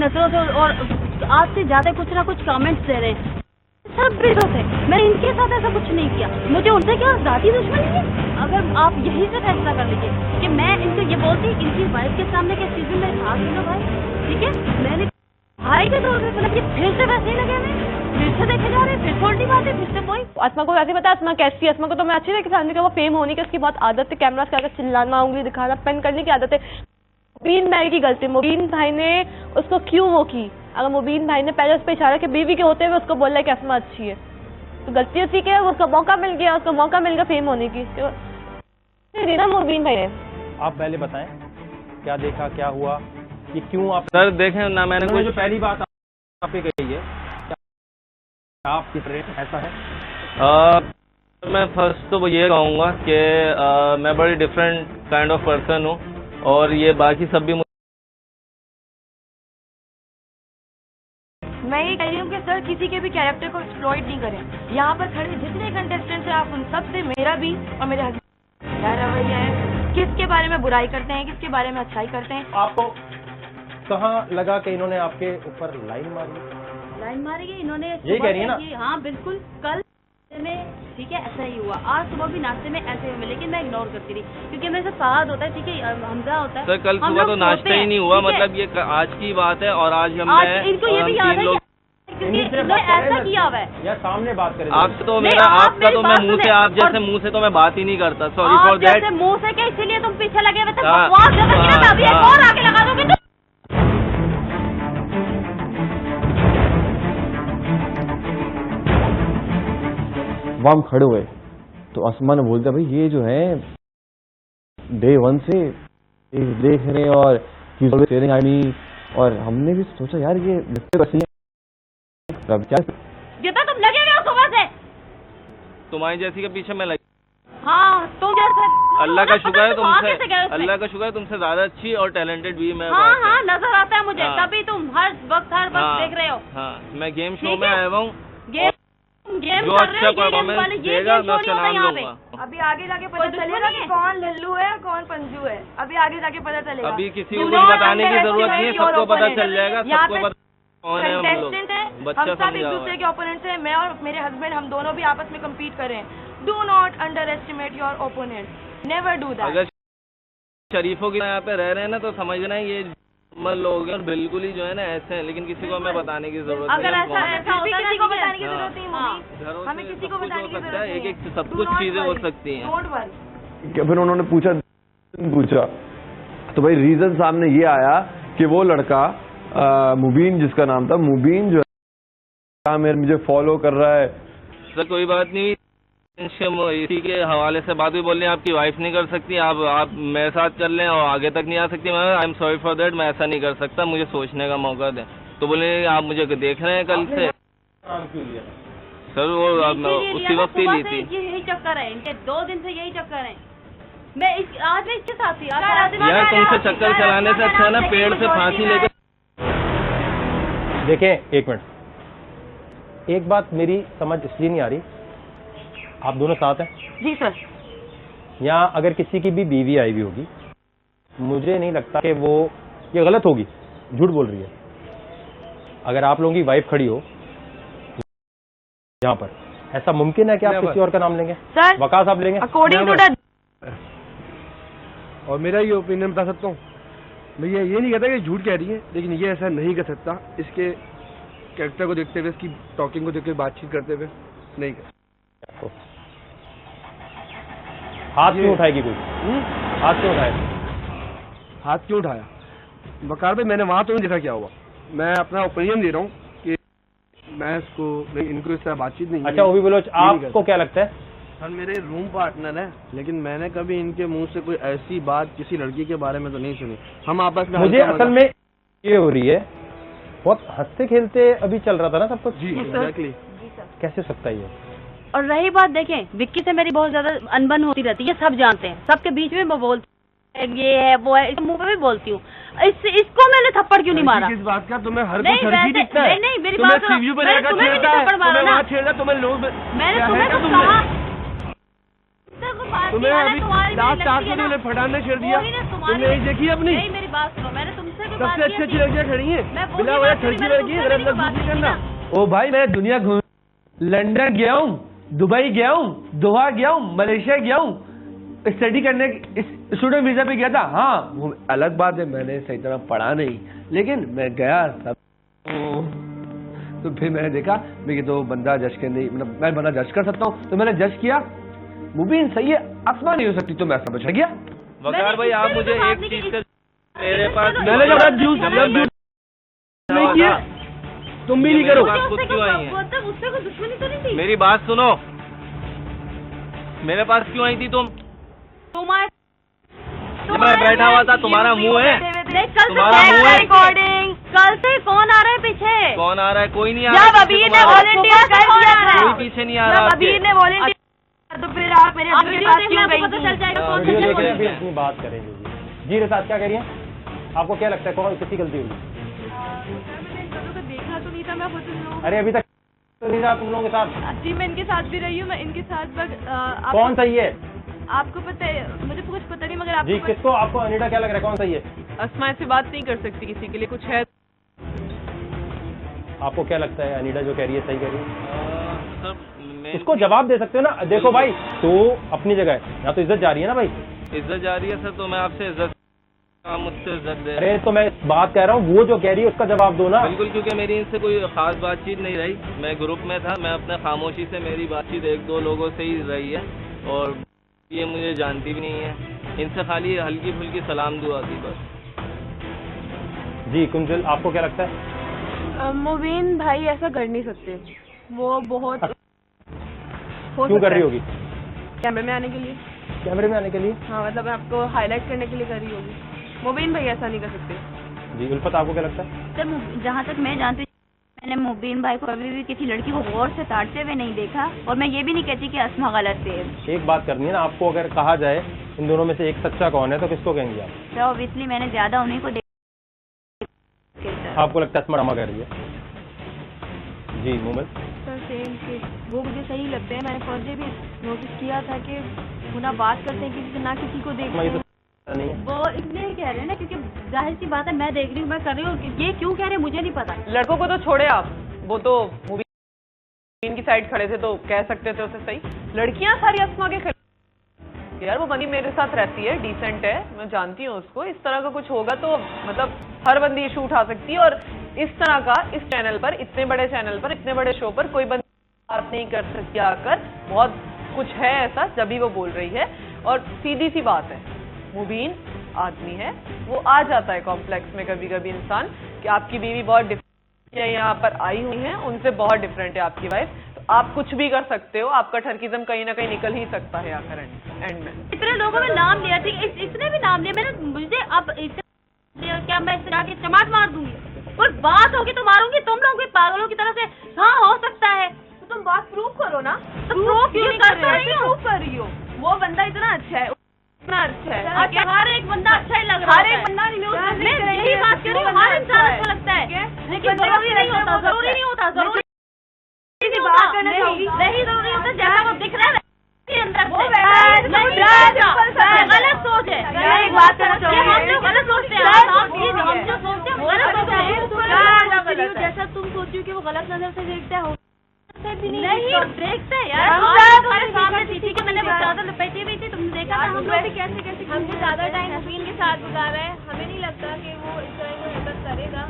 नजरों से और आज से ज्यादा कुछ ना कुछ कमेंट्स दे रहे हैं सब बेटों से। मैंने इनके साथ ऐसा कुछ नहीं किया, मुझे उनसे क्या जाती दुश्मनी है। अगर आप यही से फैसला कर लीजिए कि मैं इनको ये बोलती इनकी वाइफ के सामने किस चीज में मेरे साथ दे दो भाई, ठीक है। मैंने भाई के तौर पर बोला कि फिर से वैसे ही लगे हुए, फिर से देखे जा रहे, फिर से उल्टी बात है, फिर से कोई। आसमा को वैसे पता है आसमा कैसी है? आसमा को तो मैं अच्छी तरह समझ कि वो फेम होने की उसकी बहुत आदत है, कैमरा से आकर चिल्लाना, उंगली दिखाना, पेन करने की आदत है। मुबीन भाई की गलती, मुबीन भाई ने उसको क्यों वो की? अगर मुबीन भाई ने पहले उस पर इशारा कि बीवी के होते हुए उसको बोला कि आसमा अच्छी है, तो गलती उसी की है। उसका मौका मिल गया, उसको मौका मिल गया फेम होने की, तो मुबीन भाई ने। आप पहले बताएं क्या देखा, क्या हुआ, ये क्यों आप? सर देखें ना, मैंने कोई जो पहली बात आपने कही है आपकी फ्रेंड ऐसा है? मैं फर्स्ट तो ये कहूँगा कि मैं बड़ी डिफरेंट काइंड ऑफ पर्सन हूँ, और ये बाकी सब भी मैं ये कह रही हूँ कि सर किसी के भी कैरेक्टर को एक्सप्लॉइट नहीं करें। यहाँ पर खड़े जितने कंटेस्टेंट्स हैं आप उन सब से मेरा भी और मेरे हस्बैंड क्या रवैया है, किसके बारे में बुराई करते हैं, किसके बारे में अच्छाई करते हैं। आपको कहाँ लगा कि इन्होंने आपके ऊपर लाइन मारी है इन्होंने? यही कह रही है ना? हाँ बिल्कुल, कल में ठीक है ऐसा ही हुआ, आज सुबह भी नाश्ते में ऐसे हुए, लेकिन मैं इग्नोर करती रही क्योंकि मेरे से फहद होता है, ठीक है, हमजा होता है। सर कल सुबह तो नाश्ता ही नहीं हुआ, मतलब ये आज की बात है, और आज हमने इनको ये भी याद है क्योंकि ऐसा किया हुआ है। या सामने बात करें आपसे तो मेरा आपका तो मैं मुंह से, आप जैसे मुंह से तो मैं बात ही नहीं करता, सॉरी फॉर दैट। मुंह से क्या, इसीलिए तुम पीछे लगे हुए थे, बकवास जैसा किया था, अभी एक और आगे लगा दोगे तो। हम खड़े हुए तो आसमा ने बोलता भाई ये जो है डे 1 से देख रहे हैं और शेयरिंग आईडी, और हमने भी सोचा यार ये जितना तुम लगे हुए हो सुबह से, तुम्हारी जैसी के पीछे मैं लगी। हाँ तुम जैसे, अल्लाह का शुक्र है तुमसे, अल्लाह का शुक्र है तुमसे ज्यादा अच्छी और टैलेंटेड भी मैं। हाँ नजर आता है मुझे, तभी तुम हर वक्त देख रहे हो। हाँ मैं गेम शो में आया हूँ, गेम जो अच्छा परफॉर्मेंस देगा मैं उसका नाम लूंगा। अभी आगे जाके पता चलेगा कि कौन लल्लू है और कौन पंजू है, अभी आगे जाके पता चलेगा। अभी किसी को कुछ बताने की जरूरत नहीं है, सबको पता चल जाएगा, सबको पता कौन है हम लोग। हम सब एक दूसरे के ओपोनेंट्स हैं, मैं और मेरे हस्बैंड हम दोनों भी आपस में कम्पीट करें। Do not under estimate your opponent, never do that. अगर शरीफों की यहाँ पे रह रहे हैं ना तो समझना है ये लोग हैं बिल्कुल ही जो है ना ऐसे हैं, लेकिन किसी को हमें बताने की जरूरत नहीं है। अगर ऐसा होता किसी को बताने की जरूरत नहीं, हमें किसी को बताने की जरूरत नहीं है। एक सब कुछ चीजें हो सकती हैं। Don't worry. फिर उन्होंने पूछा तो भाई रीजन सामने ये आया कि वो लड़का मुबीन जिसका नाम था, मुबीन जो है मुझे फॉलो कर रहा है। सर कोई बात नहीं, इसी के हवाले से बात भी बोल रहे हैं, आपकी वाइफ नहीं कर सकती, आप मेरे साथ चल रहे हैं और आगे तक नहीं आ सकती। मैं I am sorry for that, मैं ऐसा नहीं कर सकता, मुझे सोचने का मौका दें। तो बोले आप मुझे देख रहे हैं कल से। सर वो उसी वक्त ही ली थी। यही चक्कर है इनके, 2 दिन से यही चक्कर है। मैं आज इसके साथ थी यार, तुमसे चक्कर चलाने से अच्छा ना पेड़ से फांसी लेके। देखें एक मिनट, एक बात मेरी समझ इसलिए नहीं आ रही, आप दोनों साथ हैं? जी सर। यहाँ अगर किसी की भी बीवी आई भी होगी, मुझे नहीं लगता कि वो ये गलत होगी, झूठ बोल रही है। अगर आप लोगों की वाइफ खड़ी हो यहाँ पर, ऐसा मुमकिन है कि आप किसी और का नाम लेंगे? सर वकास आप लेंगे? अकॉर्डिंग टू और मेरा ये ओपिनियन बता सकता हूँ, मैं ये नहीं कहता कि झूठ कह रही है, लेकिन ये ऐसा नहीं कर सकता। इसके कैरेक्टर को देखते हुए, इसकी टॉकिंग को देखते हुए, बातचीत करते हुए नहीं कर। हाथ क्यों उठाएगी कोई? हाथ क्यों उठाया? हाथ क्यों उठाया? वकार भाई मैंने वहां तो नहीं देखा क्या हुआ, मैं अपना ओपिनियन दे रहा हूँ कि मैं इनको इस तरह बातचीत नहीं। अच्छा ओवी बलोच, आपको क्या लगता है? सर मेरे रूम पार्टनर है, लेकिन मैंने कभी इनके मुंह से कोई ऐसी बात किसी लड़की के बारे में तो नहीं सुनी। हम आपस में मुझे असल में ये हो रही है, बहुत हंसते खेलते अभी चल रहा था ना सब कुछ। जी एग्जैक्टली। कैसे हो सकता है ये? और रही बात, देखें विक्की से मेरी बहुत ज्यादा अनबन होती रहती है, सब जानते हैं, सबके बीच में मैं बोलती हूँ ये है वो है, इस मुंह पे भी बोलती हूँ। इसको मैंने थप्पड़ क्यों नहीं मारा? किस बात का? तुम्हें हर नहीं, कुछ हर चीज दिखता है। नहीं मेरी तुम्हें बात सुनो, सीव्यू पे मैंने रहकर तुम्हें भी छेड़ता है, थप्पड़ मारा तुम्हें ना। वहाँ छेड़ा, तुम्हें लोग मैंने तुम्हें तो तुमने कहा, तुम्हें अभी लास्ट टास्क में तुमने फटाने छेड़ दिया, तुमने नहीं देखी अपनी। नहीं मेरी बात सुनो, मैंने तुमसे उससे कोई सबसे बात अच्छी नहीं अच्छी है। लड़कियां खड़ी हैं, मैं वो बिना नहीं वजह बात करी, खर्ची मैंने लड़की है, दूसरे गलत की बात नहीं की करना। ना। ओ भाई मैं दुनिया घूम, लंदन गया हूँ, दुबई गया हूँ, दोहा गया हूँ, मलेशिया गया हूँ, स्टडी करने स्टूडेंट वीजा पे गया था। हाँ वो अलग बात है, मैंने सही तरह पढ़ा नहीं, लेकिन मैं गया सब। तो फिर मैंने देखा मैं तो बंदा जज के नहीं, मतलब मैं बंदा जज कर सकता हूँ, तो मैंने जज किया मुबीन सही है, आसमा नहीं हो सकती, तो मैं समझ गया। वकार भाई आप मुझे एक चीज से, मेरे पास मैंने जब जूस नहीं किया, तुम भी नहीं करो। खुद क्यों आई है? मतलब उससे कोई दुश्मनी तो नहीं थी? मेरी बात सुनो, मेरे पास क्यों आई थी तुम? मैं बैठा हुआ था, तुम्हारा मुंह है, नहीं, कल तुम्हारा से मुंह है। रिकॉर्डिंग, कल से कौन आ रहा है पीछे? कौन आ रहा है? कोई नहीं आ जब रहा। अबीर ने वॉलंटियर कर दिया था, कोई पीछे नहीं आ रहा जब आपके। अबीर ने वॉलंटियर, तो फिर आप मेरे हस्बैंड के वीडियो पास देखना क्यों आपको गई पता थी? चल जाएगा कौन वीडियो सा देख रहे हैं, चल फिर रहा है। अपनी बात करेंगे। जी रिसात क्या कह रही हैं? आपको क्या लगता है कौन किसकी गलती होगी? देखा तो नहीं था, मैं खुद अरे अभी तक तो नहीं रहा तुम लोगों के साथ। जी मैं इनके साथ भी रही हूँ, मैं इनके साथ कौन सही है आपको पता है, मुझे कुछ पता नहीं, मगर जी? किसको? आपको अनीता क्या लग रहा है कौन सही है? अस्मा ऐसे बात नहीं कर सकती किसी के लिए, कुछ है। आपको क्या लगता है अनीता जो कह रही है सही कह रही है? सर मैं उसको जवाब दे सकते हो ना। देखो भाई, तो अपनी जगह है, यहाँ तो इज्जत जा रही है ना भाई। इज्जत जा रही है सर, तो मैं आपसे इज्जत, आप मुझसे इज्जत दे। अरे तो मैं बात कह रहा हूँ, वो जो कह रही है उसका जवाब दो ना। बिल्कुल, क्योंकि मेरी इनसे कोई खास बातचीत नहीं रही, मैं ग्रुप में था, मैं अपने खामोशी से मेरी बातचीत एक दो लोगों से ही रही है, और ये मुझे जानती भी नहीं है, इनसे खाली हल्की फुल्की सलाम दुआ थी बस। जी कुंजल, आपको क्या लगता है? मुबीन भाई ऐसा कर नहीं सकते, वो बहुत क्यों कर रही होगी? कैमरे में आने के लिए। कैमरे में आने के लिए? हाँ मतलब मैं आपको हाईलाइट करने के लिए कर रही होगी। मुबीन भाई ऐसा नहीं कर सकते। जी उल्फत, आपको क्या लगता है? सर जहाँ तक मैं जानती हूँ, मैंने मुबीन भाई को कभी भी किसी लड़की को गौर से ताड़ते हुए नहीं देखा, और मैं ये भी नहीं कहती कि अस्मा गलत है। एक बात करनी है ना आपको, अगर कहा जाए इन दोनों में से एक सच्चा कौन है तो किसको कहेंगे आप? सर ऑब्वियसली मैंने ज्यादा उन्हीं को देखा। आपको लगता है अस्मा ड्रामा कर रही है? जी मोमल? सर सेम कि वो मुझे सही लगते हैं, मैंने फर्स्ट डे भी नोटिस किया था कि वो ना बात करते हैं किसी से, ना किसी को देखते ये हैं। तो नहीं है। वो इसलिए कह रहे हैं ना, क्योंकि जाहिर सी बात है, मैं देख रही हूँ, मैं कर रही हूँ, ये क्यों कह रहे हैं मुझे नहीं पता। लड़कों को तो छोड़े आप, वो तो मुबीन की साइड खड़े थे तो कह सकते थे उसे सही। लड़कियां सारी अस्मा के खिलाफ। यार वो बंदी मेरे साथ रहती है, डिसेंट है, मैं जानती हूँ उसको, इस तरह का कुछ होगा तो मतलब हर बंदी इशू उठा सकती है, और इस तरह का इस चैनल पर, इतने बड़े चैनल पर, इतने बड़े शो पर कोई बंदी बात नहीं कर सकती आकर। बहुत कुछ है ऐसा जब भी वो बोल रही है, और सीधी सी बात है, मुबीन आदमी है, वो आ जाता है कॉम्प्लेक्स में कभी कभी इंसान कि आपकी बीवी बहुत डिफरेंट है, यहाँ पर आई हुई है, उनसे बहुत डिफरेंट है आपकी वाइफ, तो आप कुछ भी कर सकते हो, आपका ठरकिज्म कहीं ना कहीं निकल ही सकता है आखिर एंड में। इतने लोगों ने नाम लिया, ठीक है, इसने भी नाम लिया, मैंने मुझे अब क्या मैं इस आके चमाट मार दूंगी? कोई बात होगी तो मारूंगी, तुम लोग भी पागलों की तरह से हाँ हो सकता है, तो तुम बात प्रूव करो ना। तो प्रूफ क्यों नहीं कर रही हो? प्रूव कर रही हो, वो बंदा इतना अच्छा है, इतना अच्छा है। अच्छा, हर एक बंदा अच्छा ही लग रहा हर है। एक बंदा नहीं, मैं यही बात कर रही हूँ, हर इंसान अच्छा लगता है, लेकिन जरूरी नहीं होता, जरूरी नहीं होता, जरूरी नहीं होता, बात करना चाहिए। नहीं जरूरी होता, जैसा वो दिख रहा है अंदर वो गलत सोच है। मैं एक बात करना चाहूंगी, हम जो गलत सोचते हैं, हम जो सोचते हैं वो गलत सोचते हैं। जैसा तुम सोची कि वो गलत नजर से देखता है, नहीं देखते यार, आज तुम्हारे सामने थी, ठीक है, मैंने ज्यादा लपेटी हुई थी, तुमने देखा था। हम लोग भी कैसे कैसे हमसे ज्यादा टाइम मुबीन के साथ गुजारा है, हमें नहीं लगता कि वो इस तरह की हरकत करेगा।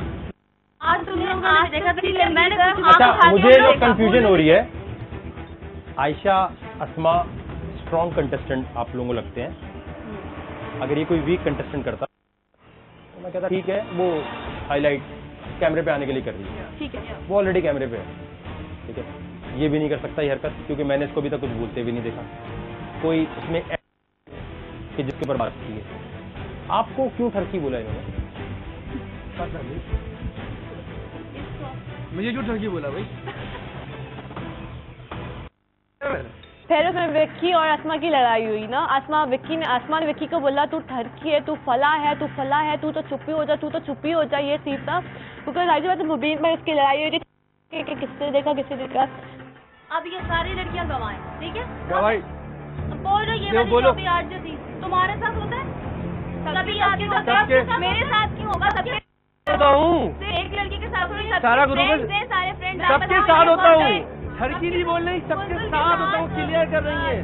आज तुमने आज देखा था, मैंने अच्छा, मुझे जो कंफ्यूजन हो रही है, आयशा, अस्मा स्ट्रॉन्ग कंटेस्टेंट आप लोगों को लगते हैं, अगर ये कोई वीक कंटेस्टेंट करता तो मैं कहता ठीक है, वो हाईलाइट कैमरे पे आने के लिए कर रही है, ठीक है, वो ऑलरेडी कैमरे पे है, ठीक है, ये भी नहीं कर सकता ये हरकत, क्योंकि मैंने इसको अभी तक कुछ बोलते भी नहीं देखा, कोई इसमें कि जिसके ऊपर बात की है। आपको क्यों ठरकी बोला इन्होंने? मुझे क्यों ठरकी बोला भाई? पहले उसमें विक्की और अस्मा की लड़ाई हुई ना, अस्मा ने विक्की को बोला तू ठरकी है, तू फला है, तू तो चुप्पी हो जा, ये चीज था, बिकॉज आज बात मुबीन में इसकी लड़ाई हुई थी कि किसने देखा। अब ये सारी लड़कियां गवाह हैं, ठीक है, गवाही अब बोल रहे ये जो वाली बोलो। जो भी आज जो थी तुम्हारे साथ होता है, कभी आपके साथ मेरे साथ क्यों होगा? सबके होता हूँ, एक लड़की के साथ थोड़ी सारा ग्रुप है, सारे फ्रेंड्स सबके साथ होता हूँ। हड़की नहीं बोल रही, सबके साथ होता हूँ, क्लियर कर रही है।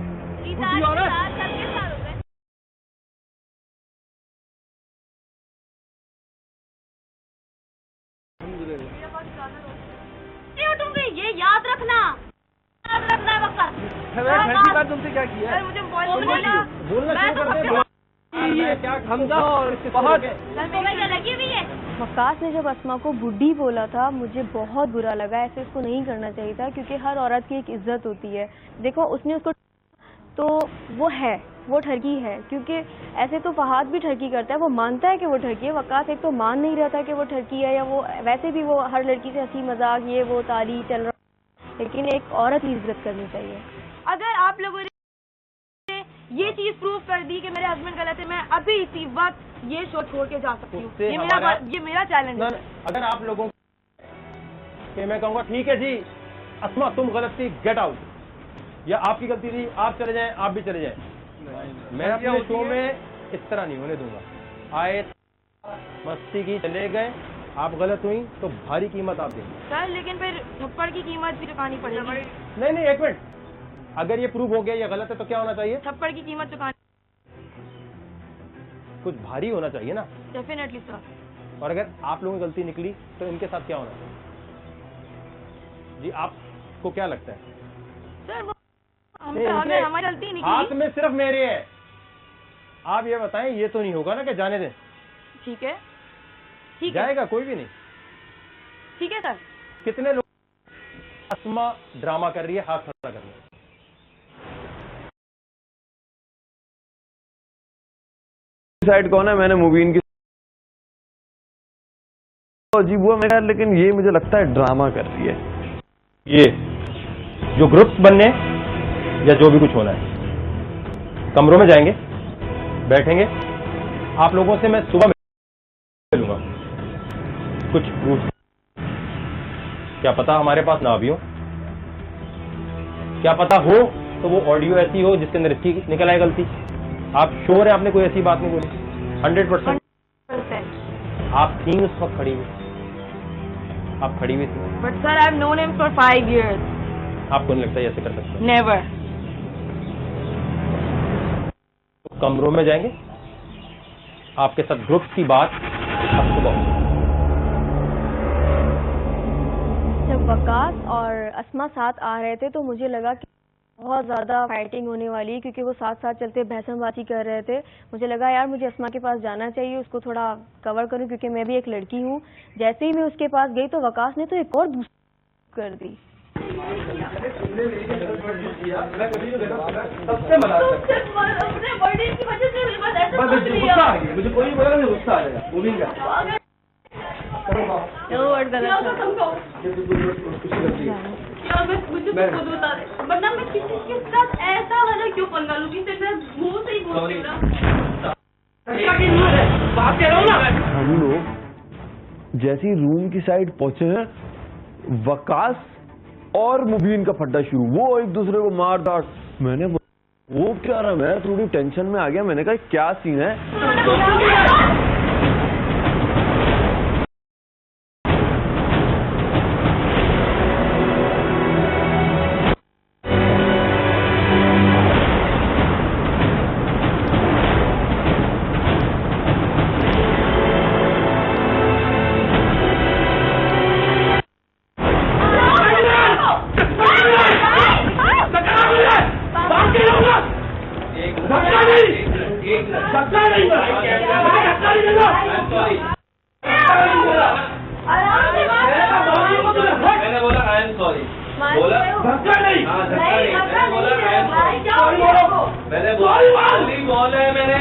सबके साथ होते हैं। नहीं उठूंगी, ये याद रखना है वक्त। घर की बात तुमसे क्या किया है? सर मुझे बोलना हमजा और बहुत क्या लगी हुई है। वकास ने जब अस्मा को बुढ़ी बोला था, मुझे बहुत बुरा लगा। ऐसे उसको नहीं करना चाहिए था, क्योंकि हर औरत की एक इज्जत होती है। देखो उसने उसको, तो वो ठरकी है, क्योंकि ऐसे तो फहाद भी ठरकी करता है, वो मानता है कि वो ठरकी है। वकास एक तो मान नहीं रहा था कि वो ठरकी है, या वो वैसे भी वो हर लड़की से हंसी मजाक ये वो तारीफ चल रहा, लेकिन एक औरत की इज्जत करनी चाहिए। अगर आप लोगों ने ये चीज प्रूव कर दी कि मेरे हस्बैंड गलत है, मैं अभी इसी वक्त ये शो छोड़ के जा सकती हूँ। ये मेरा चैलेंज है। अगर आप लोगों के मैं कहूँगा ठीक है जी अस्मा तुम गलत थी, गेट आउट, या आपकी गलती थी आप चले जाएं, आप भी चले जाएं, मैं अपने शो में इस तरह नहीं होने दूंगा। आए मस्ती की चले गए, आप गलत हुई तो भारी कीमत आप देंगे। सर लेकिन फिर थप्पड़ की कीमत भी चुकानी पड़ेगी। नहीं एक मिनट, अगर ये प्रूव हो गया ये गलत है तो क्या होना चाहिए? थप्पड़ की कीमत चुकानी कुछ भारी होना चाहिए ना। Definitely sir. और अगर आप लोगों की गलती निकली तो इनके साथ क्या होना चाहिए जी? आपको क्या लगता है? सर वो नहीं, हमारी गलती निकली। हाथ में सिर्फ मेरे है, आप ये बताएं, ये तो नहीं होगा ना कि जाने दें? ठीक है, ठीक है, जाएगा कोई भी नहीं। ठीक है सर। कितने लोग अस्मा ड्रामा कर रही है, हाथ खड़ा कर रही है। साइड कौन है? मैंने मुबीन की अजीब हुआ मेरा, लेकिन ये मुझे लगता है ड्रामा कर रही है। ये जो ग्रुप्स बनने या जो भी कुछ होना है, कमरों में जाएंगे, बैठेंगे, आप लोगों से मैं सुबह मिलूंगा, कुछ प्रूफ, क्या पता हमारे पास ना भी हो, क्या पता हो तो वो ऑडियो ऐसी हो जिसके अंदर इसकी निकल आए गलती। आप श्योर है आपने कोई ऐसी बात नहीं बोली? 100%। आप थी उस वक्त खड़ी हुई, आप खड़ी हुई थी। But sir I have known him for 5 years। आपको नहीं लगता ये ऐसे कर सकते हैं? नेवर। तो कमरों में जाएंगे, आपके साथ ग्रुप्स की बात अब सुबह होगी। जब वकास और अस्मा साथ आ रहे थे तो मुझे लगा कि बहुत ज़्यादा फाइटिंग होने वाली है, क्योंकि वो साथ साथ चलते बहसबाजी कर रहे थे। मुझे लगा यार मुझे अस्मा के पास जाना चाहिए, उसको थोड़ा कवर करूं, क्योंकि मैं भी एक लड़की हूं। जैसे ही मैं उसके पास गई तो वकास ने तो एक और दूसरी कर दी। मुझे कोई बोला मुझे गुस्सा आ जाएगा, वो भी वरना मैं किसी के साथ ऐसा वाला क्यों पंगा लूं? मैं मुंह से ही बोल रही हूं। बात कह रहा हूँ ना। हम लोग जैसे ही रूम की साइड पहुंचे हैं, वकास और मुबीन का फड्डा शुरू, वो एक दूसरे को मार डांट। मैंने वो क्या रहा, मैं थोड़ी टेंशन में आ गया, मैंने कहा क्या सीन है। मैंने बोला आई एम सॉरी, बोला धक्का नहीं, मैंने बोला आई एम सॉरी, मैंने बोला मैंने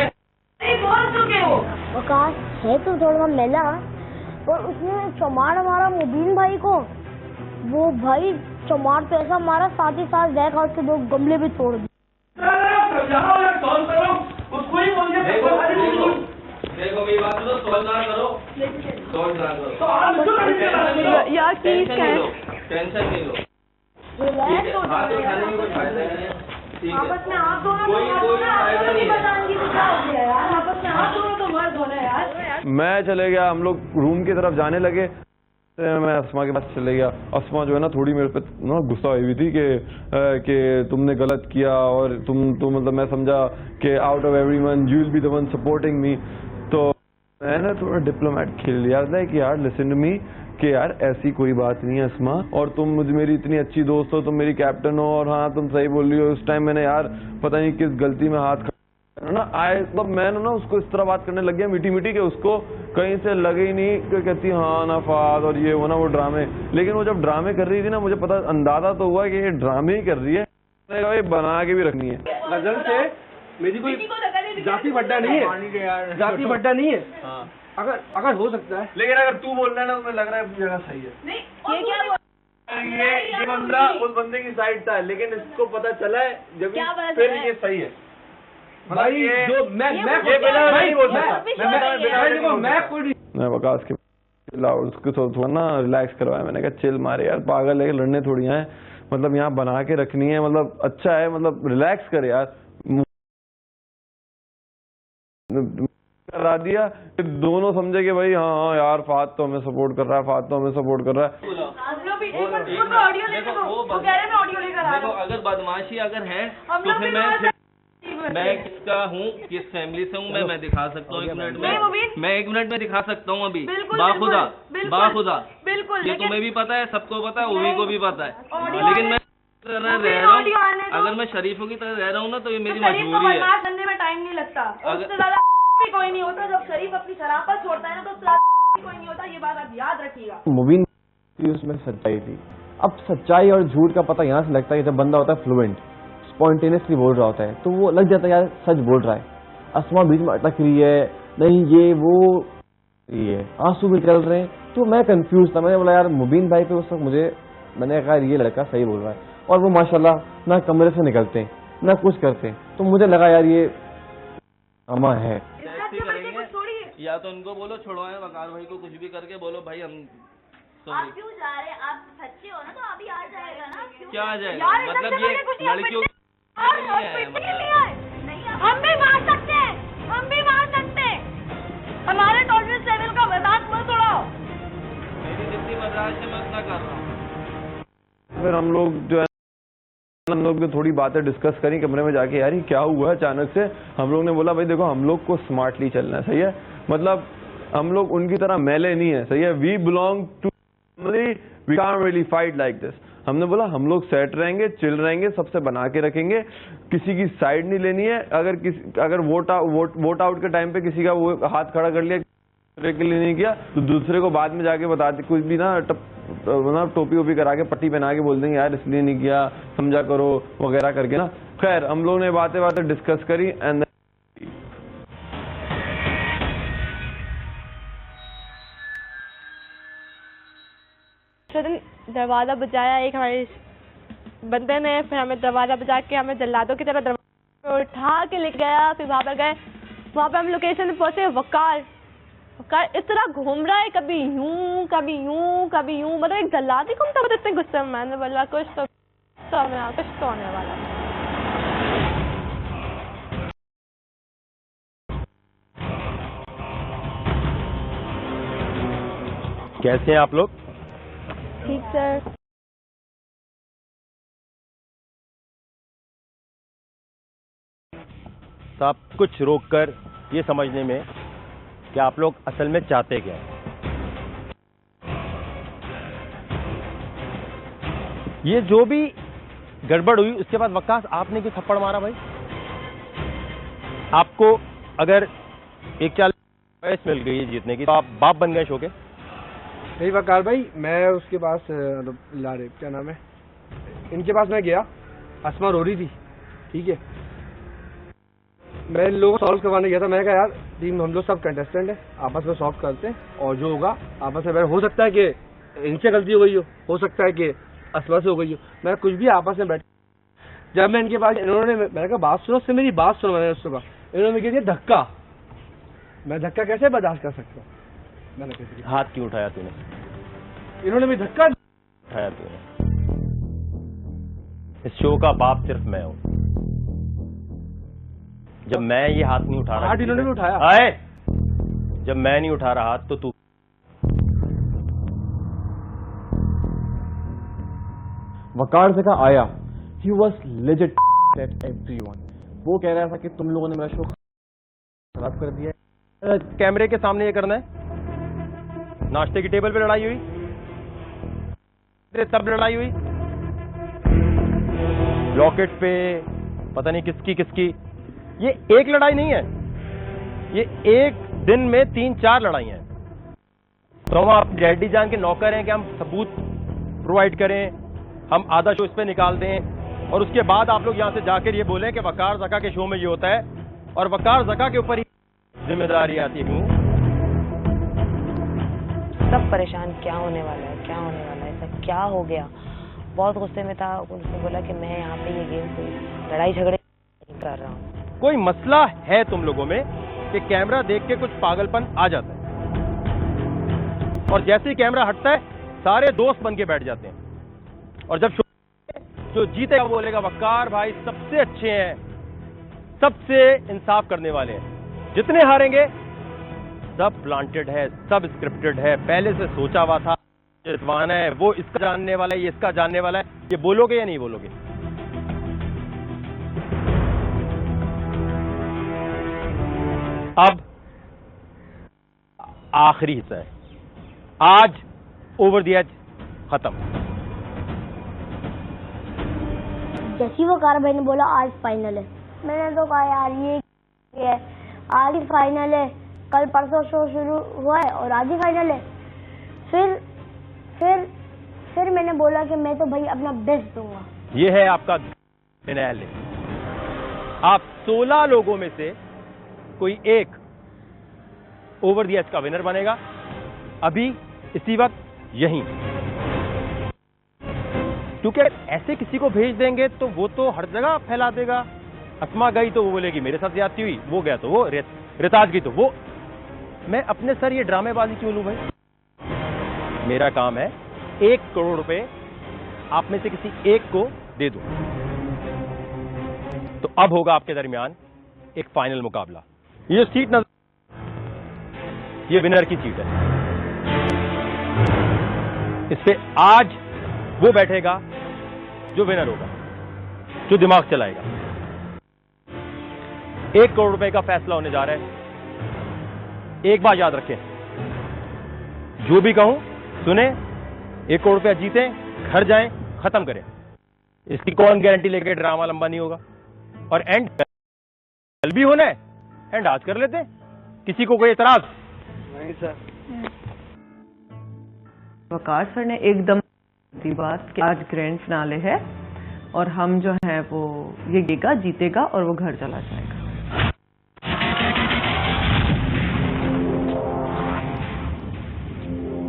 बोल चुके हो। वकास है तो थोड़ा मेला, और उसने चमार मारा मुबीन भाई को। वो भाई चमार तो ऐसा मारा, साथ ही साथ बैक हाउस के 2 गमले भी तोड़ दिए। देखो मेरी बात सुनो, सॉल्व ना करो, सॉल्व ना करो यार प्लीज टेंशन नहीं लो, हाथ उठाने में कोई फायदा नहीं है। आपस में हाथ धोना तो मर्द होना, आपको नहीं पहचान की तो क्या हो गया यार, आपस में हाथ धोना तो मर्द होना यार। मैं चले गया, हम लोग रूम की तरफ जाने लगे, मैं अस्मा के पास चले गया। अस्मा जो है ना थोड़ी मेरे पे ना गुस्सा हुई हुई थी कि तुमने गलत किया और तुम मतलब मैं समझा कि out of everyone you will be the one supporting me. तो मैंने थोड़ा डिप्लोमेट खेल लिया था कि यार लिसन टू मी कि यार ऐसी कोई बात नहीं है अस्मा, और तुम मुझे मेरी इतनी अच्छी दोस्त हो, तुम मेरी कैप्टन हो, और हाँ तुम सही बोल रही हो, उस टाइम मैंने यार पता नहीं किस गलती में हाथ ना मतलब मैंने ना उसको इस तरह बात करने लग गया मीठी मीठी कि उसको कहीं से लगे ही नहीं कि कहती हाँ ना फाद और ये वो ना वो ड्रामे। लेकिन वो जब ड्रामे कर रही थी ना मुझे पता अंदाजा तो हुआ कि ये ड्रामे ही कर रही है, ये बना के भी रखनी है। गजल से मेरी कोई जाति बड्डा नहीं है, जाति बड्डा नहीं है। अगर हो सकता है, लेकिन अगर तू बोल रहा है ना तो मुझे लग रहा है जगह सही है। ये बंदा उस बंदे की साइड था, लेकिन इसको पता चला है जब फिर ये सही है भाई। जो मैं वकास के उसको थोड़ा ना रिलैक्स करवाया, मैंने कहा चिल मारे यार, पागल है, लड़ने थोड़ी हैं, मतलब यहाँ बना के रखनी है, मतलब अच्छा है, मतलब रिलैक्स कर यार। करा दिया दोनों समझे कि भाई हाँ यार फात तो हमें सपोर्ट कर रहा है, फात तो हमें सपोर्ट कर रहा है। अगर बदमाशी अगर है तो फिर मैं किसका हूँ, किस फैमिली से हूँ मैं दिखा सकता हूँ 1 मिनट में, मैं 1 मिनट में दिखा सकता हूँ अभी। बाखुदा बिल्कुल, ये तुम्हें भी पता है, सबको पता है, उवी को भी पता है, लेकिन मैं रह रहा हूँ। अगर मैं शरीफों की तरह रह रहा हूँ ना तो ये मेरी मजबूरी है। करने में टाइम नहीं लगता, उससे ज्यादा भी कोई नहीं होता। जब शरीफ अपनी शराफत छोड़ता है ना तो उससे ज्यादा कोई नहीं होता, ये बात आप याद रखिएगा। मुबीन की उसमें सच्चाई थी। अब सच्चाई और झूठ का पता यहाँ से लगता है कि जब बंदा होता है फ्लुएंट, स्पॉन्टेनियसली बोल रहा होता है तो वो लग जाता है यार सच बोल रहा है। अस्मा बीच में अटक रही है, नहीं ये वो ये आंसू भी चल रहे हैं, तो मैं कंफ्यूज था। मैंने बोला यार मुबीन भाई पे उस वक्त मैंने कहा ये लड़का सही बोल रहा है, और वो माशाल्लाह ना कमरे से निकलते ना कुछ करते, तो मुझे लगा यार ये अमा है। या तो उनको बोलो छुड़वाएं वकार भाई को, कुछ भी करके बोलो भाई हम आप क्यों जा रहे हैं, आप सच्चे हो ना तो अभी आ जाएगा ना। क्या आ जाएगा, मतलब ये लड़कियों हम भी मार सकते हैं, हम भी मार सकते हैं, हमारे टॉलरेंस लेवल का मजाक मत उड़ाओ। मेरी जितनी बर्दाश्त है मैं उतना कर रहा हूँ। फिर हम लोग जो है हम लोग ने थोड़ी बातें डिस्कस करी कमरे में जाके, यार ये क्या हुआ अचानक से। हम लोग ने बोला भाई देखो हम लोग को स्मार्टली चलना है, सही है, मतलब हम लोग उनकी तरह मैले नहीं है, सही है, we belong to we can't really fight like this. हमने बोला हम लोग सेट रहेंगे, चिल रहेंगे, सबसे बना के रखेंगे, किसी की साइड नहीं लेनी है। अगर वोट आउट के टाइम पे किसी का वो हाथ खड़ा कर लिया के लिए नहीं किया तो दूसरे को बाद में जाके बताते, कुछ भी ना टोपी वोपी करा के पट्टी पहना के बोल देंगे यार इसलिए नहीं किया, समझा करो वगैरह करके ना। खैर हम लोग ने बातें डिस्कस करी एंड दरवाजा बजाया एक हमारे बंदे ने, फिर हमें दरवाजा बजा के हमें जल्लादों की तरह दरवाजा उठा के ले गया। फिर वहां पर गए, वहां पे हम लोकेशन पे पहुंचे, वकार इस तरह घूम रहा है, कभी यूं कभी यूं कभी यूं, मतलब एक जल्लाद ही घूमता मतलब इतने गुस्से में। मैंने बोला कुछ तो होने वाला। कैसे हैं आप लोग? ठीक सर। सब कुछ रोककर ये समझने में कि आप लोग असल में चाहते क्या हैं। ये जो भी गड़बड़ हुई उसके बाद वकास आपने क्यों थप्पड़ मारा भाई? आपको अगर 140 मिल गई जीतने की तो आप बाप बन गए शो के? नहीं वकार भाई, मैं उसके पास लारे क्या नाम है, इनके पास मैं गया, अस्मा रो रही थी, ठीक है, मैं इन लोगों को सॉल्व करवाने गया था। मैंने कहा यार टीम हम लोग सब कंटेस्टेंट हैं, आपस में सॉल्व करते हैं और जो होगा आपस में, हो सकता है कि इनसे गलती हो गई हो सकता है कि अस्मा से हो गई हो, मैं कुछ भी आपस में बैठ। जब मैं इनके पास, इन्होंने मैंने कहा बात सुनो, उससे मेरी बात सुनो, मैंने उससे कहा, इन्होंने कह दिया धक्का। मैं धक्का कैसे बर्दाश्त कर सकता हूँ? मैंने कैसे हाथ क्यों उठाया तूने? इन्होंने भी धक्का उठाया तूने। इस शो का बाप सिर्फ मैं हूं। जब मैं ये हाथ नहीं उठा रहा, हाथ इन्होंने भी उठाया। आए, जब मैं नहीं उठा रहा हाथ तो तू। वकार से कहा आया, he was legit at everyone। वो कह रहा था कि तुम लोगों ने मेरा शो खराब कर दिया है। कैमरे के सामने ये करना है, नाश्ते की टेबल पे लड़ाई हुई, तब लड़ाई हुई, लॉकेट पे पता नहीं किसकी किसकी। ये एक लड़ाई नहीं है, ये एक दिन में 3-4 लड़ाइयां हैं। तो हम आप डैडी जान के नौकर हैं कि हम सबूत प्रोवाइड करें, हम आधा शो इस पे निकाल दें और उसके बाद आप लोग यहां से जाकर ये बोलें कि वकार ज़का के शो में ये होता है और वकार ज़का के ऊपर ही जिम्मेदारी आती है। क्यों? सब परेशान, क्या होने वाला है, क्या होने वाला है, ऐसा क्या हो गया। बहुत गुस्से में था। उसने बोला कि मैं यहाँ पे ये गेम कोई लड़ाई झगड़े नहीं कर रहा हूँ। कोई मसला है तुम लोगों में कि कैमरा देख के कुछ पागलपन आ जाता है और जैसे ही कैमरा हटता है सारे दोस्त बन के बैठ जाते हैं और जब शो जो जीतेगा बोलेगा वकार भाई सबसे अच्छे हैं, सबसे इंसाफ करने वाले हैं। जितने हारेंगे सब प्लांटेड है, सब स्क्रिप्टेड है, पहले से सोचा हुआ था, जितवाना है, वो इसका जानने वाला है, ये इसका जानने वाला है। ये बोलोगे या नहीं बोलोगे? अब आखिरी हिस्सा है, आज ओवर द एज खत्म। जैसी वो कार भाई ने बोला आज फाइनल है, मैंने तो कहा यार ये है, आज ही फाइनल है। कल परसों शो शुरू हुआ है और आज ही फाइनल है। फिर मैंने बोला कि मैं तो भाई अपना बेस्ट दूंगा। ये है आपका फिनाले। आप 16 लोगों में से कोई एक ओवर द एज का विनर बनेगा अभी इसी वक्त यहीं। क्योंकि ऐसे किसी को भेज देंगे तो वो तो हर जगह फैला देगा। अस्मा गई तो वो बोलेगी मेरे साथ ज्यादती हुई, वो गया तो वो रिताज गई तो वो। मैं अपने सर ये ड्रामेबाजी क्यों लूं भाई? मेरा काम है 1 करोड़ रुपए आप में से किसी एक को दे दो। तो अब होगा आपके दरमियान एक फाइनल मुकाबला। ये जो सीट नजर, ये विनर की सीट है। इससे आज वो बैठेगा जो विनर होगा, जो दिमाग चलाएगा। 1 करोड़ रुपए का फैसला होने जा रहा है। एक बात याद रखें, जो भी कहूं सुने, 1 करोड़ रुपया जीते, घर जाएं, खत्म करें। इसकी कौन गारंटी लेके ड्रामा लंबा नहीं होगा। और एंड कल भी होना है, एंड आज कर लेते हैं। किसी को कोई एतराज? नहीं सर। वकार सर ने एकदम दी बात कि आज ग्रैंड फिनाले है और हम जो है वो ये जीतेगा और वो घर चला जाएगा।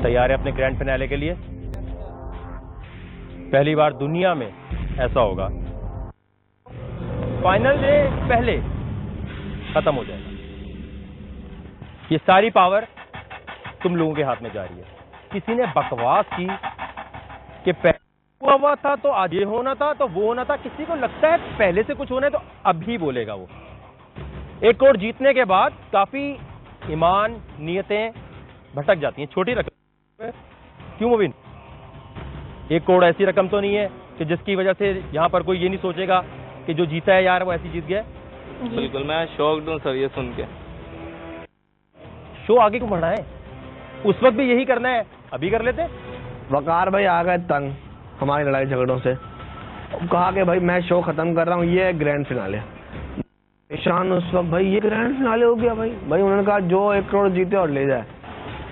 तैयार है अपने ग्रैंड फिनाले के लिए? पहली बार दुनिया में ऐसा होगा, फाइनल से पहले खत्म हो जाएगा। ये सारी पावर तुम लोगों के हाथ में जा रही है। किसी ने बकवास की कि पहले हुआ था तो आज ये होना था तो वो होना था। किसी को लगता है पहले से कुछ होना है तो अभी बोलेगा वो। 1 करोड़ जीतने के बाद काफी ईमान, नियतें भटक जाती हैं। छोटी रकम क्यों मुबीन? 1 करोड़ ऐसी रकम तो नहीं है कि जिसकी वजह से यहां पर कोई ये नहीं सोचेगा कि जो जीता है यार वो ऐसी जीत गया। बिल्कुल, मैं शॉक्ड हूं सर ये सुन के। शो आगे क्यों बढ़ना है? उस वक्त भी यही करना है, अभी कर लेते। वकार भाई आ गए तंग हमारी लड़ाई झगड़ों से। कहा कि भाई मैं शो खत्म कर रहा हूँ, ये ग्रैंड फिनाले। ईशान उस वक्त भाई ये ग्रैंड फिनाले हो गया। भाई उन्होंने कहा जो 1 करोड़ जीते और ले जाए।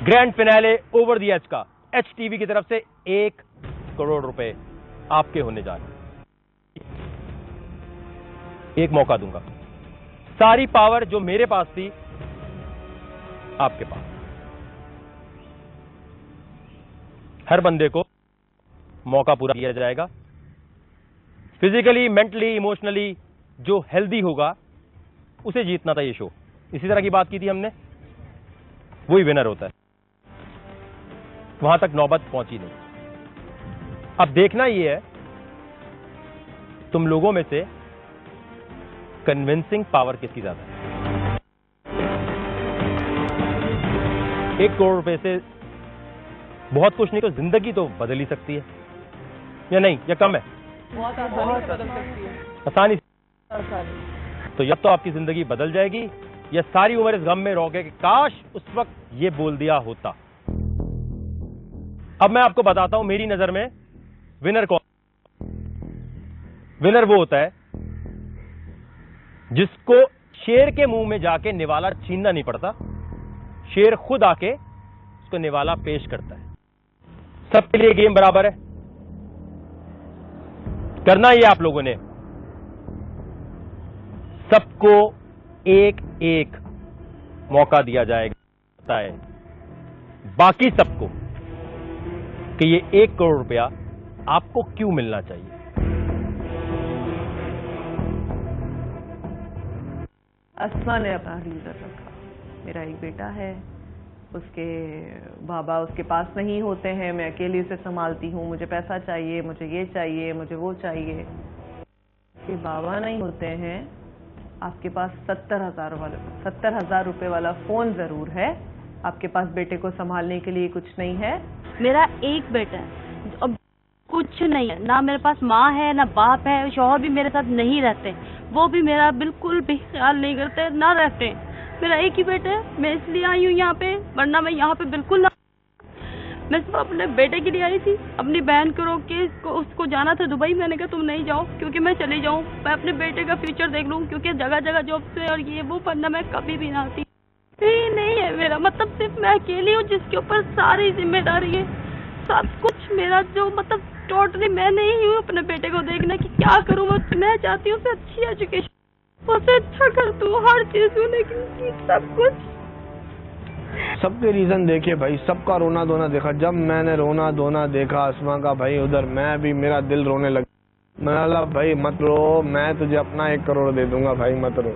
Grand finale over the edge का HTV की तरफ से 1 करोड़ रुपए आपके होने जा रहे हैं। एक मौका दूंगा, सारी पावर जो मेरे पास थी आपके पास। हर बंदे को मौका पूरा दिया जाएगा। फिजिकली, मेंटली, इमोशनली जो हेल्दी होगा उसे जीतना था ये शो। इसी तरह की बात की थी हमने, वही विनर होता है। वहां तक नौबत पहुंची नहीं। अब देखना ये है तुम लोगों में से कन्विंसिंग पावर किसकी ज्यादा है? 1 करोड़ रुपए से बहुत कुछ नहीं तो जिंदगी तो बदल ही सकती है, या नहीं, या कम है? बहुत आसानी से बदल सकती है। आसानी से। तो या तो आपकी जिंदगी बदल जाएगी या सारी उम्र इस गम में रहोगे कि काश उस वक्त ये बोल दिया होता। अब मैं आपको बताता हूं मेरी नजर में विनर कौन। विनर वो होता है जिसको शेर के मुंह में जाके निवाला छीनना नहीं पड़ता, शेर खुद आके उसको निवाला पेश करता है। सबके लिए गेम बराबर है, करना ही आप लोगों ने। सबको एक एक मौका दिया जाएगा है बाकी सबको कि ये 1 करोड़ रुपया आपको क्यों मिलना चाहिए। अस्मा ने अपना रीजन रखा। मेरा एक बेटा है, उसके बाबा उसके पास नहीं होते हैं, मैं अकेले से संभालती हूँ, मुझे पैसा चाहिए, मुझे ये चाहिए, मुझे वो चाहिए। कि बाबा नहीं होते हैं, आपके पास 70,000 रुपए वाला फोन जरूर है, आपके पास बेटे को संभालने के लिए कुछ नहीं है। मेरा एक बेटा है, अब कुछ नहीं है, ना मेरे पास माँ है ना बाप है, शौहर भी मेरे साथ नहीं रहते, वो भी मेरा बिल्कुल भी ख्याल नहीं करते ना रहते। मेरा एक ही बेटा है, मैं इसलिए आई हूँ यहाँ पे, वरना मैं यहाँ पे बिल्कुल ना। मैं सिर्फ अपने बेटे के लिए आई थी, अपनी बहन को रोक के उसको जाना था दुबई। मैंने कहा तुम नहीं जाओ क्योंकि मैं चली जाऊँ, मैं अपने बेटे का फ्यूचर देख लूँ, क्योंकि जगह जगह जॉब से और ये वो, वरना मैं कभी भी ना आती। ये नहीं है मेरा मतलब, सिर्फ मैं अकेली हूँ जिसके ऊपर सारी जिम्मेदारी है, सब कुछ मेरा जो मतलब टोटली मैं नहीं हूँ अपने बेटे को देखना कि क्या करूँ। मैं चाहती हूँ उसे अच्छी एजुकेशन, उसे अच्छा कर दूँ, हर चीज लेकिन सब कुछ। सबके रीजन देखे भाई, सबका रोना धोना देखा। जब मैंने रोना धोना देखा अस्मा का भाई उधर, मैं भी मेरा दिल रोने लगा। मैं बोला भाई मत रो, मैं तुझे अपना 1 करोड़ दे दूंगा भाई, मत रो।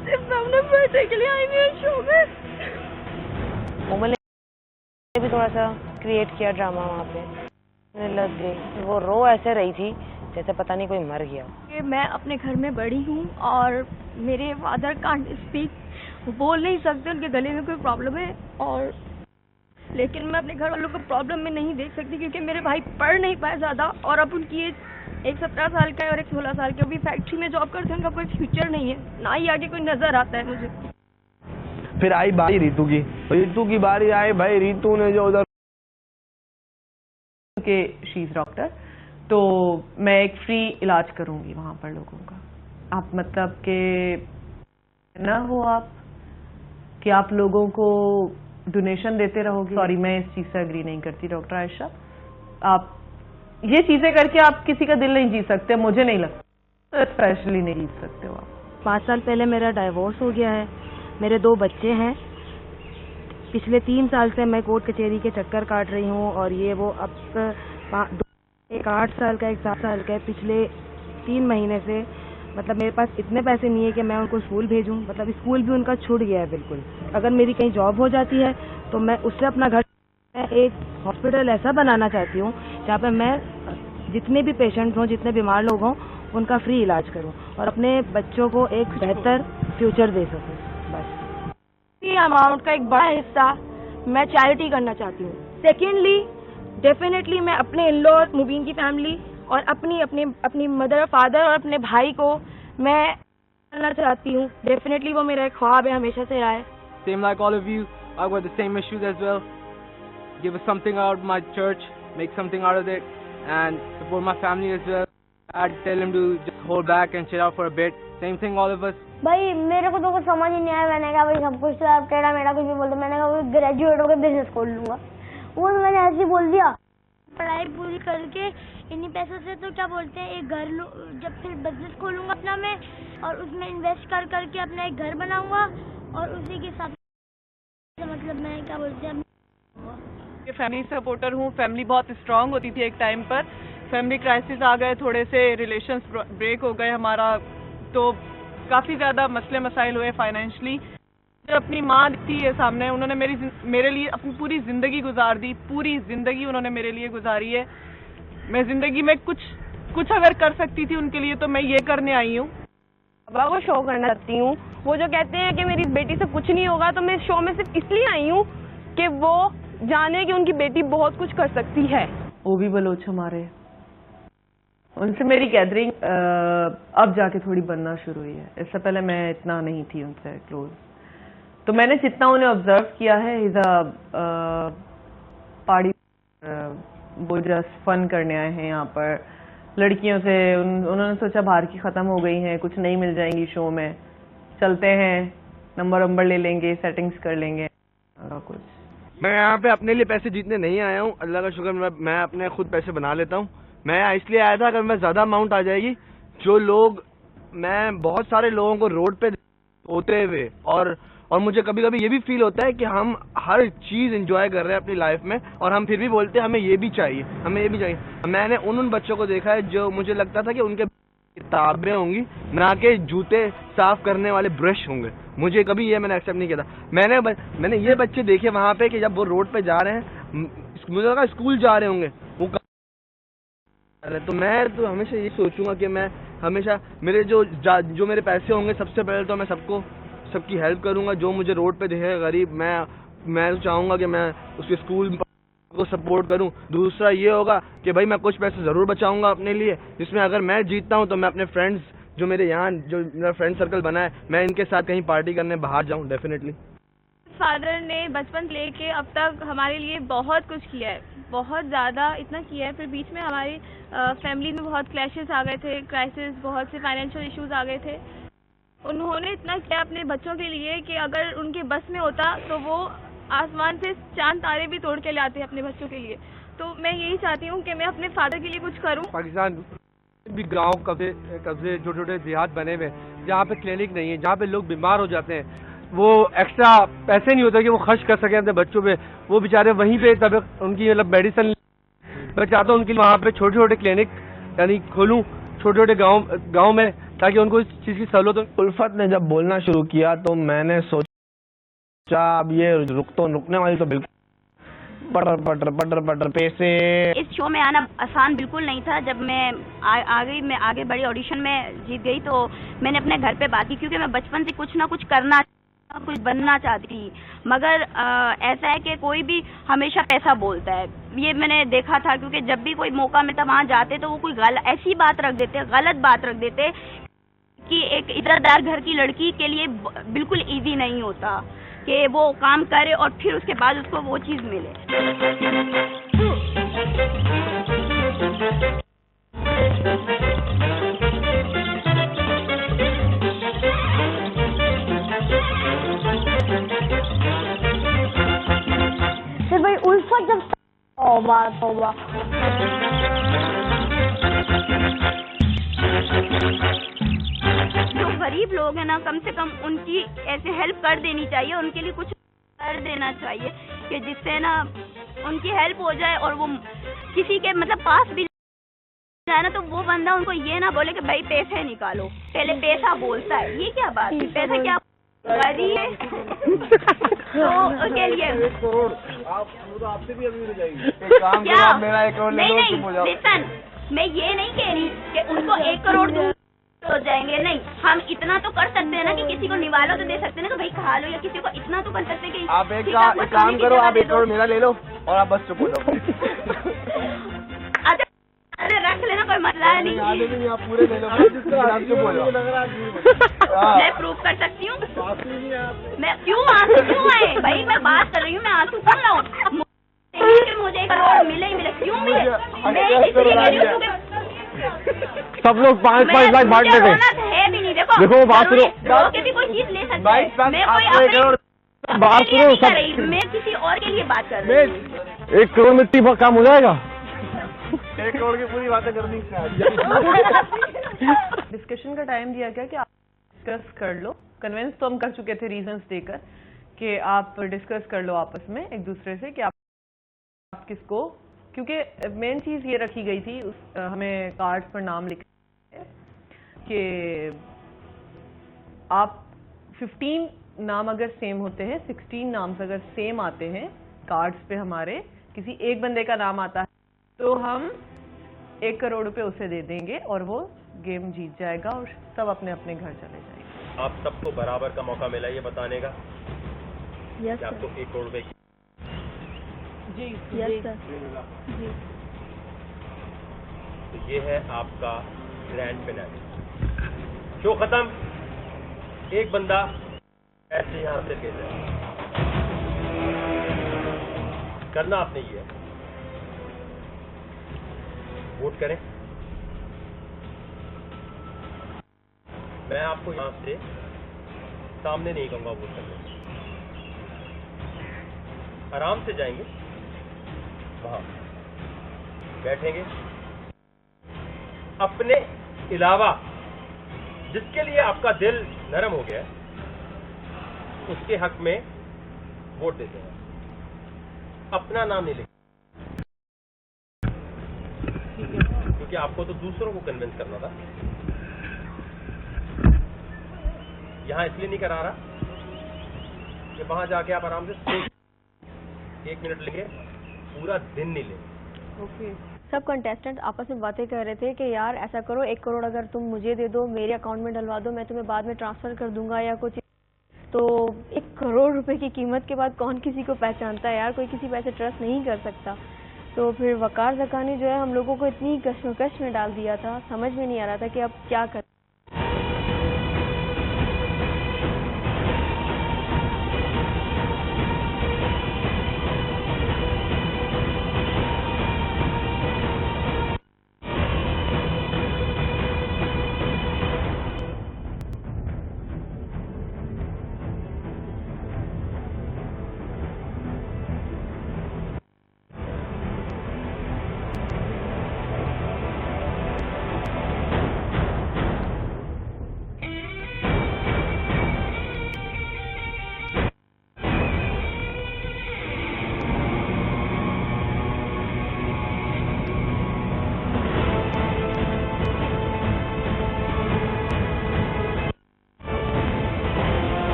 सिर्फ अपने बेटे के लिए आई हुई शो में। कोमल ने भी थोड़ा सा क्रिएट किया ड्रामा वहाँ पे, लग गई। वो रो ऐसे रही थी जैसे पता नहीं कोई मर गया। मैं अपने घर में बड़ी हूँ और मेरे फादर कांट स्पीक, बोल नहीं सकते, उनके गले में कोई प्रॉब्लम है, और लेकिन मैं अपने घर वालों को प्रॉब्लम में नहीं देख सकती क्योंकि मेरे भाई पढ़ नहीं पाए ज़्यादा, और अब उनकी एज एक 17 साल का है और एक 16 साल का, भी फैक्ट्री में जॉब करते हैं, उनका कोई फ्यूचर नहीं है, ना ही आगे कोई नजर आता है मुझे। फिर आई बारी रीतू की बारी आई भाई। रीतू ने जो उधर के शी इज डॉक्टर, तो मैं एक फ्री इलाज करूंगी वहां पर लोगों का। आप मतलब के ना हो आप कि आप लोगों को डोनेशन देते रहोगे। सॉरी, मैं इस चीज से एग्री नहीं करती डॉक्टर आयशा। आप ये चीजें करके आप किसी का दिल नहीं जीत सकते, मुझे नहीं लगता, स्पेशली नहीं जीत सकते हो आप। 5 साल पहले मेरा डाइवोर्स हो गया है, मेरे 2 बच्चे हैं। पिछले 3 साल से मैं कोर्ट कचहरी के चक्कर काट रही हूँ, और ये वो अब एक 8 साल का, एक 7 साल का है। पिछले 3 महीने से मतलब मेरे पास इतने पैसे नहीं है कि मैं उनको स्कूल भेजूं, मतलब स्कूल भी उनका छूट गया है बिल्कुल। अगर मेरी कहीं जॉब हो जाती है तो मैं उससे अपना घर, मैं एक हॉस्पिटल ऐसा बनाना चाहती हूँ जहाँ पे मैं जितने भी पेशेंट हों, जितने बीमार लोग हों, उनका फ्री इलाज करूँ और अपने बच्चों को एक बेहतर फ्यूचर दे सकूँ। बस ये अमाउंट का एक बड़ा हिस्सा मैं चैरिटी करना चाहती हूँ। सेकेंडली डेफिनेटली मैं अपने इन-लॉ, मुबीन की फैमिली और अपनी मदर, फादर और अपने भाई को मैं करना चाहती हूँ। डेफिनेटली वो मेरा एक ख्वाब है, हमेशा से रहा है। Same like all of you, I've got the same issues as well. Give us something out of my church, make something out of it, and support my family as well. I'd tell him to just hold back and chill out for a bit. Same thing, all of us. भाई मेरे को तो कुछ समझ ही नहीं आया। मैंने कहा भाई सब कुछ तो आप टेढ़ा मेढ़ा कुछ भी बोलते, मैंने कहा ग्रेजुएट होकर बिजनेस खोल लूंगा, वो तो मैंने ऐसे ही बोल दिया। पढ़ाई पूरी करके इन्हीं पैसों से तो क्या बोलते हैं एक घर जब फिर बिजनेस खोलूंगा अपना मैं, और उसमें इन्वेस्ट कर करके अपना एक घर बनाऊंगा, और उसी के साथ मतलब मैं क्या बोलते हैं फैमिली सपोर्टर हूँ। फैमिली बहुत स्ट्रांग होती थी एक टाइम पर, फैमिली क्राइसिस आ गए, थोड़े से रिलेशंस ब्रेक हो गए हमारा, तो काफी ज्यादा मसले मसाइल हुए फाइनेंशियली। जब अपनी माँ दिखती है सामने, उन्होंने मेरे लिए अपनी पूरी जिंदगी गुजार दी, पूरी जिंदगी उन्होंने मेरे लिए गुजारी है। मैं जिंदगी में कुछ अगर कर सकती थी उनके लिए तो मैं ये करने आई हूँ। पापा को शो करना चाहती हूँ। वो जो कहते हैं कि मेरी बेटी से कुछ नहीं होगा, तो मैं इस शो में सिर्फ इसलिए आई हूँ कि वो जाने कि उनकी बेटी बहुत कुछ कर सकती है। वो भी बलोच हमारे, उनसे मेरी गैदरिंग अब जाके थोड़ी बनना शुरू हुई है। इससे पहले मैं इतना नहीं थी उनसे क्लोज। तो मैंने जितना उन्हें ऑब्जर्व किया है, इज अ पार्टी, वो जस्ट फन करने आए हैं यहाँ पर लड़कियों से। उन्होंने सोचा बाहर की खत्म हो गई हैं, कुछ नहीं मिल जाएंगी शो में, चलते हैं नंबर ले लेंगे, सेटिंग्स कर लेंगे कुछ। मैं यहाँ पे अपने लिए पैसे जीतने नहीं आया हूँ, अल्लाह का शुक्र मैं अपने खुद पैसे बना लेता हूँ। मैं इसलिए आया था, अगर मैं ज्यादा अमाउंट आ जाएगी, जो लोग, मैं बहुत सारे लोगों को रोड पे होते हुए और मुझे कभी कभी ये भी फील होता है कि हम हर चीज एंजॉय कर रहे हैं अपनी लाइफ में, और हम फिर भी बोलते हैं हमें ये भी चाहिए, हमें ये भी चाहिए। मैंने उन बच्चों को देखा है जो मुझे लगता था कि उनके किताबें होंगी, ना कि जूते साफ करने वाले ब्रश होंगे। मुझे कभी ये मैंने एक्सेप्ट नहीं किया था। मैंने ये बच्चे देखे वहां पे कि जब वो रोड पे जा रहे हैं, मुझे लगा स्कूल जा रहे होंगे वो। तो मैं तो हमेशा ये सोचूंगा कि मैं हमेशा मेरे जो मेरे पैसे होंगे, सबसे पहले तो मैं सबकी हेल्प करूंगा। जो मुझे रोड पे दिखेगा गरीब, मैं तो चाहूंगा कि मैं उसके स्कूल को सपोर्ट करूं। दूसरा ये होगा कि भाई मैं कुछ पैसे जरूर बचाऊंगा अपने लिए, जिसमें अगर मैं जीतता हूं तो मैं अपने फ्रेंड्स, जो मेरे यहाँ जो मेरा फ्रेंड सर्कल बना है, मैं इनके साथ कहीं पार्टी करने बाहर जाऊं डेफिनेटली। फादर ने बचपन से लेके अब तक हमारे लिए बहुत कुछ किया है, बहुत ज़्यादा इतना किया है। फिर बीच में हमारी फैमिली में बहुत क्लैशेस आ गए थे, क्राइसिस, बहुत से फाइनेंशियल इश्यूज आ गए थे। उन्होंने इतना किया अपने बच्चों के लिए कि अगर उनके बस में होता तो वो आसमान से चांद तारे भी तोड़ के लाते अपने बच्चों के लिए। तो मैं यही चाहती हूँ कि मैं अपने फादर के लिए कुछ करूँ। पाकिस्तान भी गांव कब्जे छोटे छोटे देहात बने हुए, जहाँ पे क्लिनिक नहीं है, जहाँ पे लोग बीमार हो जाते हैं, वो एक्स्ट्रा पैसे नहीं होते कि वो खर्च कर सके अपने बच्चों पे, वो बेचारे वहीं पे तब उनकी मतलब मेडिसिन। मैं चाहता हूँ उनके लिए वहाँ पे छोटे छोटे क्लिनिक यानी खोलूँ छोटे छोटे गाँव में, ताकि उनको इस चीज़ की सहूलत हो। उल्फत ने जब बोलना शुरू किया तो मैंने सोचा अब ये रुकने वाली तो बिल्कुल पटर पैसे। इस शो में आना आसान बिल्कुल नहीं था। जब मैं आगे बड़ी ऑडिशन में जीत गई तो मैंने अपने घर पे बात की, क्योंकि मैं बचपन से कुछ ना कुछ कुछ बनना चाहती थी। मगर ऐसा है कि कोई भी हमेशा पैसा बोलता है, ये मैंने देखा था। क्योंकि जब भी कोई मौका मिलता वहाँ जाते तो वो कोई ऐसी बात रख देते, गलत बात रख देते कि एक इज्जतदार घर की लड़की के लिए बिल्कुल इजी नहीं होता कि वो काम करे और फिर उसके बाद उसको वो चीज मिले। फिर भाई उल्फत जब तौबा जो गरीब लोग हैं ना, कम से कम उनकी ऐसे हेल्प कर देनी चाहिए, उनके लिए कुछ कर देना चाहिए कि जिससे ना उनकी हेल्प हो जाए। और वो किसी के मतलब पास भी जाए ना तो वो बंदा उनको ये ना बोले कि भाई पैसे निकालो, पहले पैसा बोलता है। ये क्या बात है, पैसा क्या है तो उसके लिए आपसे भी अमीर हो जाएगी। क्या मेरा 1 करोड़ ले लो, चुप हो जाओ। लिसन, मैं ये नहीं कह रही कि उनको 1 करोड़ दूं हो जाएंगे, नहीं। हम इतना तो कर सकते हैं ना कि किसी को निवालो तो दे सकते हैं ना, तो भाई खा लो, या किसी को इतना तो कर सकते हैं कि आप एक काम करो, आप 1 करोड़ मेरा ले लो और आप बस चुप हो जाओ। अरे रख लेना, कोई मसला नहीं। आप पूरे ले लो, चुप हो जाओ। मैं प्रूव कर सकती हूँ। मैं क्यों आए भाई, मैं बात कर रही हूँ, मैं आंसू कौन लाऊं? मुझे 1 करोड़ मिले ही मिले, क्यों मिले? मैं इसलिए कह रही हूँ सब लोग 5-5 लाख बांट लेते है भी नहीं। देखो बात सुनो, के भी कोई चीज ले सकता है। मैं कोई बात सुनो सब, मैं किसी और के लिए बात कर रही हूँ। 1 करोड़ में 30 काम हो जाएगा। 1 करोड़ की पूरी बातें करनी। डिस्कशन का टाइम दिया गया कि आप डिस्कस कर लो। कन्विंस तो हम कर चुके थे रीजंस देकर कि आप डिस्कस कर लो आपस में एक दूसरे से कि आप किसको, क्योंकि मेन चीज ये रखी गई थी हमें कार्ड्स पर नाम लिखने कि आप 15 नाम अगर सेम होते हैं, 16 नाम अगर सेम आते हैं कार्ड्स पे, हमारे किसी एक बंदे का नाम आता है तो हम 1 करोड़ रुपए उसे दे देंगे और वो गेम जीत जाएगा और सब अपने अपने घर चले जाएंगे। आप सबको बराबर का मौका मिला ये बताने का यस कि आपको 1 करोड़ रुपए जी यस सर जी। तो ये है आपका ग्रैंड फिनाले। शो खत्म, एक बंदा ऐसे यहां से गिर जाए। करना आपने ये है, वोट करें। मैं आपको यहां से सामने नहीं कहूंगा वोट करने, आराम से जाएंगे, वहां बैठेंगे, अपने अलावा जिसके लिए आपका दिल नरम हो गया है उसके हक में वोट देते हैं। अपना नाम नहीं लिखते क्योंकि आपको तो दूसरों को कन्विंस करना था। यहां इसलिए नहीं करा रहा कि वहां जाके आप आराम से सोच 1 मिनट लेंगे, पूरा दिन नहीं लेंगे। ओके। सब कंटेस्टेंट आपस में बातें कर रहे थे कि यार ऐसा करो 1 करोड़ अगर तुम मुझे दे दो, मेरे अकाउंट में डलवा दो, मैं तुम्हें बाद में ट्रांसफर कर दूंगा या कुछ। तो 1 करोड़ रुपए की कीमत के बाद कौन किसी को पहचानता है यार, कोई किसी पे ऐसे ट्रस्ट नहीं कर सकता। तो फिर वकार ज़कानी जो है हम लोगों को इतनी कश्मकश में डाल दिया था, समझ में नहीं आ रहा था कि अब क्या कर।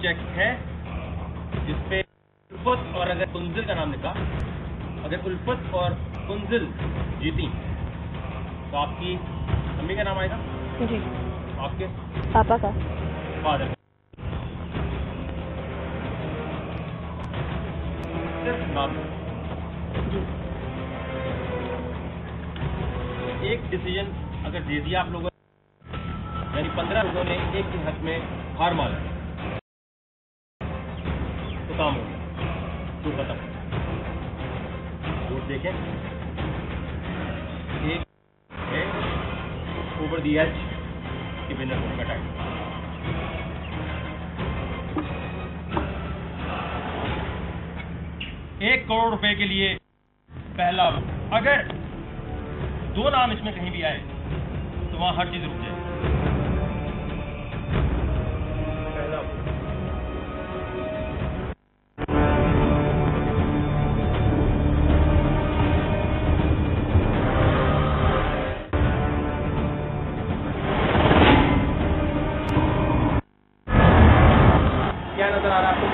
चेक है जिसपे उल्फत और अगर कुंजिल का नाम लिखा, अगर उल्फत और कुंजिल जीती तो आपकी मम्मी का नाम आएगा जी, आपके पापा का, फादर, सिर्फ नाम जी। एक डिसीजन अगर दे दिया आप लोगों ने, यानी 15 लोगों ने एक के हक में हार माना तो काम हो गया, तो खत्म। वोट देखें, एक है ओवर दी एज कि विनर होने का टाइम। ₹1 करोड़ के लिए पहला, अगर 2 नाम इसमें कहीं भी आए तो वहां हर चीज रुक जाए। पहला क्या नजर आ रहा है आपको?